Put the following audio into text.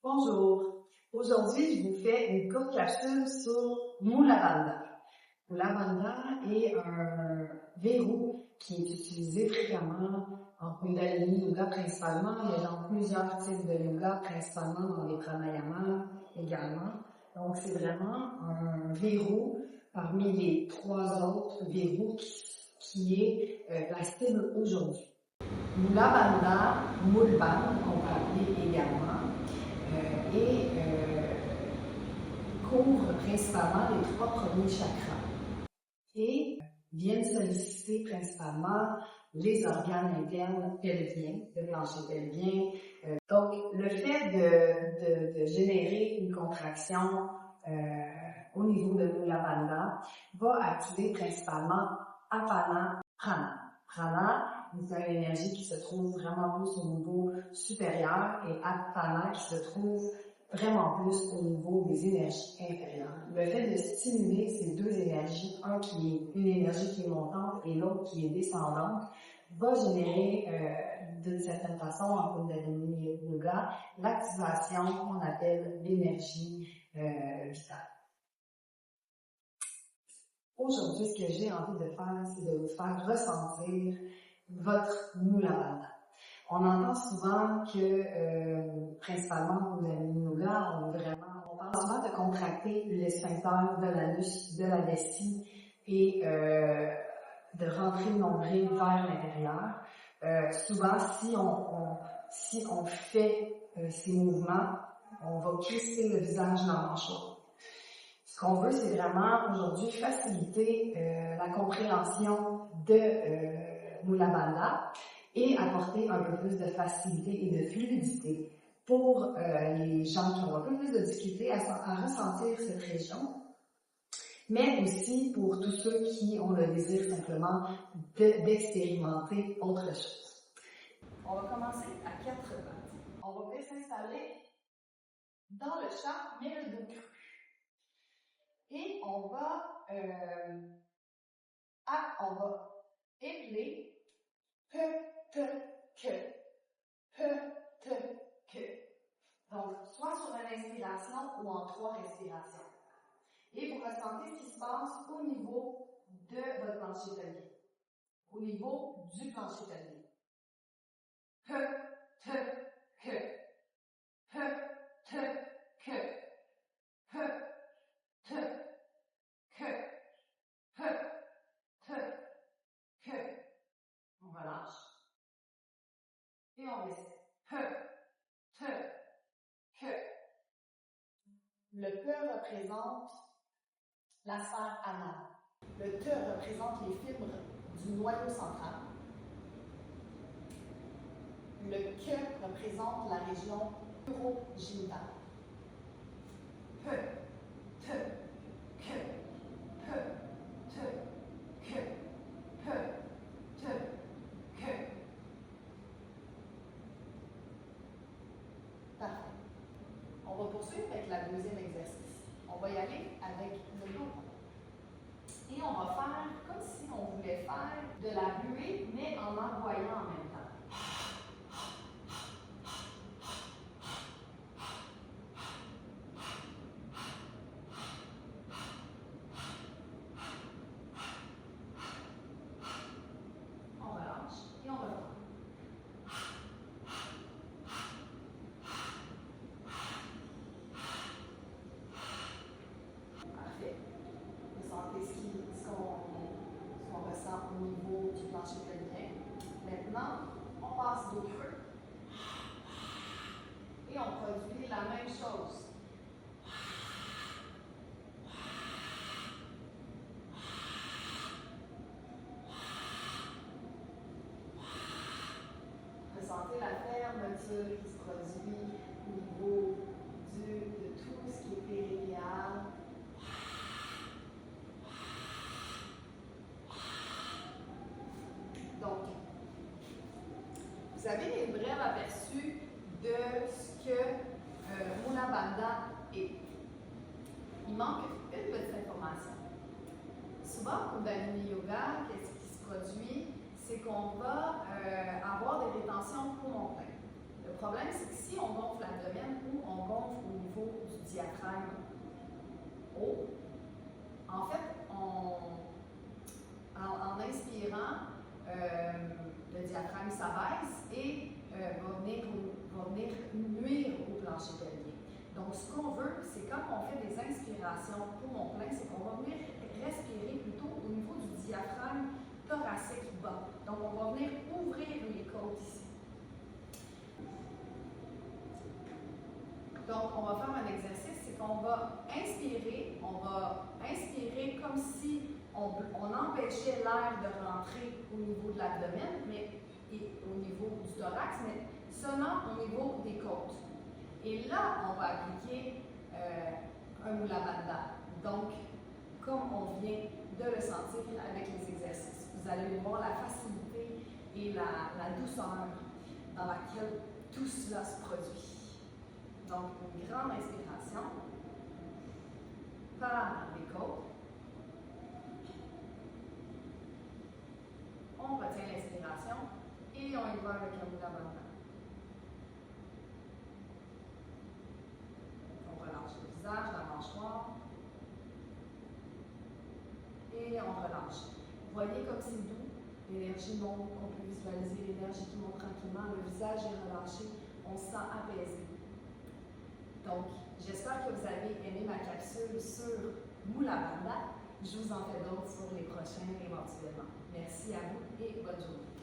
Bonjour, aujourd'hui je vous fais une courte capsule sur Mula Bandha. Mula Bandha est un verrou qui est utilisé fréquemment en Kundalini Yoga principalement, mais dans plusieurs types de yoga, principalement dans les pranayamas également. Donc c'est vraiment un verrou parmi les trois autres verrous qui est la cible aujourd'hui. Mula Bandha, Mulban, qu'on peut appeler également, couvre principalement les trois premiers chakras et viennent solliciter principalement les organes internes pelviens, le plancher pelvien. Donc, le fait de générer une contraction au niveau de Mula Bandha va activer principalement Apana, Prana. Prana, c'est une énergie qui se trouve vraiment plus au niveau supérieur et Apana qui se trouve vraiment plus au niveau des énergies inférieures. Le fait de stimuler ces deux énergies, un qui est une énergie qui est montante et l'autre qui est descendante, va générer d'une certaine façon en Kundalini Yoga l'activation qu'on appelle l'énergie vitale. Aujourd'hui, ce que j'ai envie de faire, c'est de vous faire ressentir votre Mula Bandha. On entend souvent que, principalement au Kundalini Yoga, on parle souvent de contracter le sphincter de l'anus, de la vessie et de rentrer le nombril vers l'intérieur. Souvent, si on fait ces mouvements, on va crisper le visage dans la mâchoire. Ce qu'on veut, c'est vraiment aujourd'hui faciliter la compréhension de Mula Bandha et apporter un peu plus de facilité et de fluidité pour les gens qui ont un peu plus de difficulté à ressentir cette région, mais aussi pour tous ceux qui ont le désir simplement d'expérimenter autre chose. On va commencer à 4 pattes. On va bien s'installer dans le chat, mais le dos cru. Et on va épeler que. Donc, soit sur une inspiration ou en 3 respirations. Et vous ressentez ce qui se passe au niveau de votre plancher pelvien. Au niveau du plancher pelvien. On relâche. Et on laisse. Le P représente la sphère anale. Le T représente les fibres du noyau central. Le K représente la région urogénitale. Parfait. On va poursuivre avec la deuxième exercice. On va y aller avec le dos. Et on va faire comme si on voulait faire de la buée, mais en envoyant en même temps. On relâche et on reprend. Parfait. Vous sentez ce qu'on ressent au niveau du plancher pelvien. Maintenant, on passe dos creux. Et on produit la même chose. Ressentez la fermeture qui se produit au niveau de tout ce qui est périnéal. Donc, vous avez un bref aperçu de ce que Mula Bandha est. Il manque une petite information. Souvent, au Kundalini Yoga, qu'est-ce qui se produit? C'est qu'on va avoir des rétentions pour monter. Le problème, c'est que si on gonfle l'abdomen ou on gonfle diaphragme haut. En fait, en inspirant, le diaphragme s'abaisse et va venir nuire au plancher pelvien. Donc, ce qu'on veut, c'est quand on fait des inspirations poumon plein, c'est qu'on va venir respirer plutôt au niveau du diaphragme thoracique bas. Donc, on va venir ouvrir les côtes ici. Donc, on va faire un exercice, c'est qu'on va inspirer comme si on empêchait l'air de rentrer au niveau de l'abdomen, et au niveau du thorax, mais seulement au niveau des côtes. Et là, on va appliquer un Mula Bandha. Donc, comme on vient de le sentir avec les exercices, vous allez voir la facilité et la douceur dans laquelle tout cela se produit. Donc, une grande inspiration par les côtes. On retient l'inspiration et on y va avec un Mula Bandha. On relâche le visage, la mâchoire. Et on relâche. Voyez comme c'est doux, l'énergie monte, on peut visualiser l'énergie qui monte tranquillement, le visage est relâché, on se sent apaisé. Donc, j'espère que vous avez aimé ma capsule sur Mula Bandha. Je vous en fais d'autres sur les prochains éventuellement. Merci à vous et bonne journée.